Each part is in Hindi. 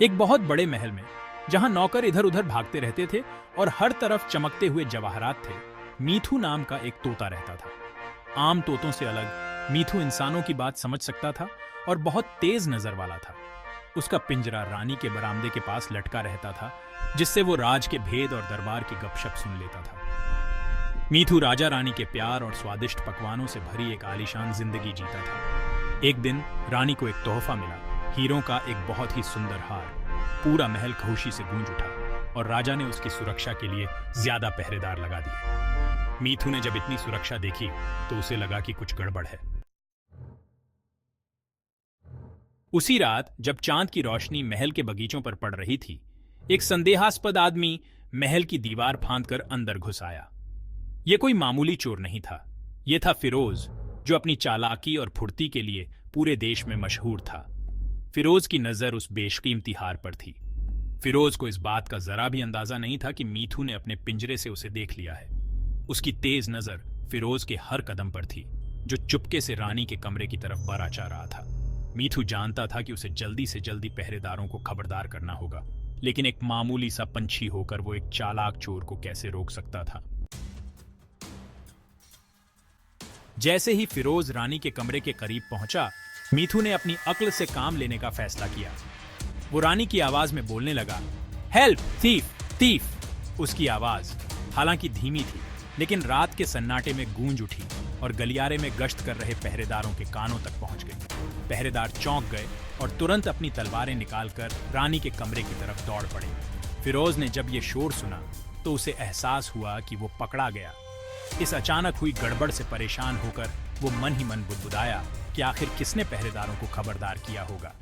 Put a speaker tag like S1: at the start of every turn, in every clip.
S1: एक बहुत बड़े महल में, जहां नौकर इधर उधर भागते रहते थे और हर तरफ चमकते हुए जवाहरात थे, मीठू नाम का एक तोता रहता था। आम तोतों से अलग मीठू इंसानों की बात समझ सकता था और बहुत तेज नजर वाला था। उसका पिंजरा रानी के बरामदे के पास लटका रहता था, जिससे वो राज के भेद और दरबार की गपशप सुन लेता था। मीठू राजा रानी के प्यार और स्वादिष्ट पकवानों से भरी एक आलीशान जिंदगी जीता था। एक दिन रानी को एक तोहफा मिला, हीरों का एक बहुत ही सुंदर हार। पूरा महल खुशी से गूंज उठा और राजा ने उसकी सुरक्षा के लिए ज्यादा पहरेदार लगा दिए। मीठू ने जब इतनी सुरक्षा देखी तो उसे लगा कि कुछ गड़बड़ है। उसी रात जब चांद की रोशनी महल के बगीचों पर पड़ रही थी, एक संदेहास्पद आदमी महल की दीवार फांदकर अंदर घुस आया। यह कोई मामूली चोर नहीं था, यह था फिरोज, जो अपनी चालाकी और फुर्ती के लिए पूरे देश में मशहूर था। फिरोज की नजर उस बेशकीमती हार पर थी। फिरोज को इस बात का जरा भी अंदाजा नहीं था कि मीठू ने अपने पिंजरे से उसे देख लिया है। उसकी तेज नजर फिरोज के हर कदम पर थी, जो चुपके से रानी के कमरे की तरफ बरा चा रहा था। मीठू जानता था कि उसे जल्दी से जल्दी पहरेदारों को खबरदार करना होगा, लेकिन एक मामूली सा पंछी होकर वो एक चालाक चोर को कैसे रोक सकता था। जैसे ही फिरोज रानी के कमरे के करीब पहुंचा, मीठू ने अपनी अक्ल से काम लेने का फैसला किया। वो रानी की आवाज में बोलने लगा, हेल्प, थीफ, थीफ। उसकी आवाज हालांकि धीमी थी, लेकिन रात के सन्नाटे में गूंज उठी और गलियारे में गश्त कर रहे पहरेदारों के कानों तक पहुंच गई। पहरेदार चौंक गए और तुरंत अपनी तलवारें निकालकर रानी के कमरे की तरफ दौड़ पड़े। फिरोज ने जब ये शोर सुना तो उसे एहसास हुआ कि वो पकड़ा गया। इस अचानक हुई गड़बड़ से परेशान होकर वो मन ही मन बुदबुदाया कि आखिर किसने पहरेदारों को खबरदार किया होगा।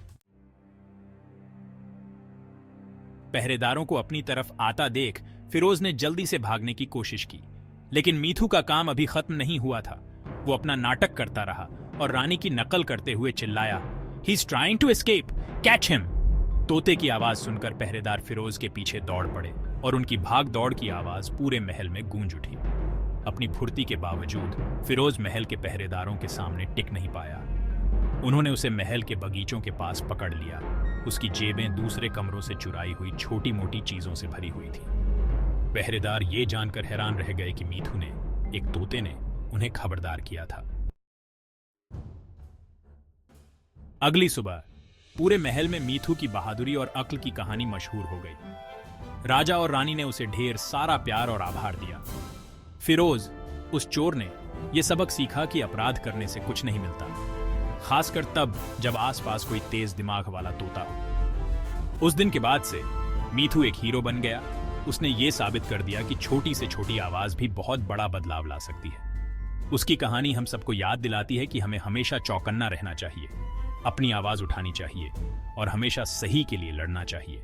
S1: पहरेदारों को अपनी तरफ आता देख फिरोज ने जल्दी से भागने की कोशिश की, लेकिन मीठू का काम अभी खत्म नहीं हुआ था। वो अपना नाटक करता रहा और रानी की नकल करते हुए चिल्लाया, he is trying to escape, catch him. तोते की आवाज सुनकर पहरेदार फिरोज के पीछे दौड़ पड़े और उनकी भाग दौड़ की आवाज पूरे महल में गूंज उठी। अपनी फुर्ती के बावजूद फिरोज महल के पहरेदारों के सामने टिक नहीं पाया। उन्होंने उसे महल के बगीचों के पास पकड़ लिया। उसकी जेबें दूसरे कमरों से चुराई हुई छोटी मोटी चीजों से भरी हुई थी। पहरेदार ये जानकर हैरान रह गए कि मीठू ने, एक तोते ने, उन्हें खबरदार किया था। अगली सुबह पूरे महल में मीठू की बहादुरी और अक्ल की कहानी मशहूर हो गई। राजा और रानी ने उसे ढेर सारा प्यार और आभार दिया। फिरोज, उस चोर ने यह सबक सीखा कि अपराध करने से कुछ नहीं मिलता, खासकर तब जब आसपास कोई तेज दिमाग वाला तोता हो। उस दिन के बाद से मीठू एक हीरो बन गया। उसने ये साबित कर दिया कि छोटी से छोटी आवाज भी बहुत बड़ा बदलाव ला सकती है। उसकी कहानी हम सबको याद दिलाती है कि हमें हमेशा चौकन्ना रहना चाहिए, अपनी आवाज उठानी चाहिए और हमेशा सही के लिए लड़ना चाहिए।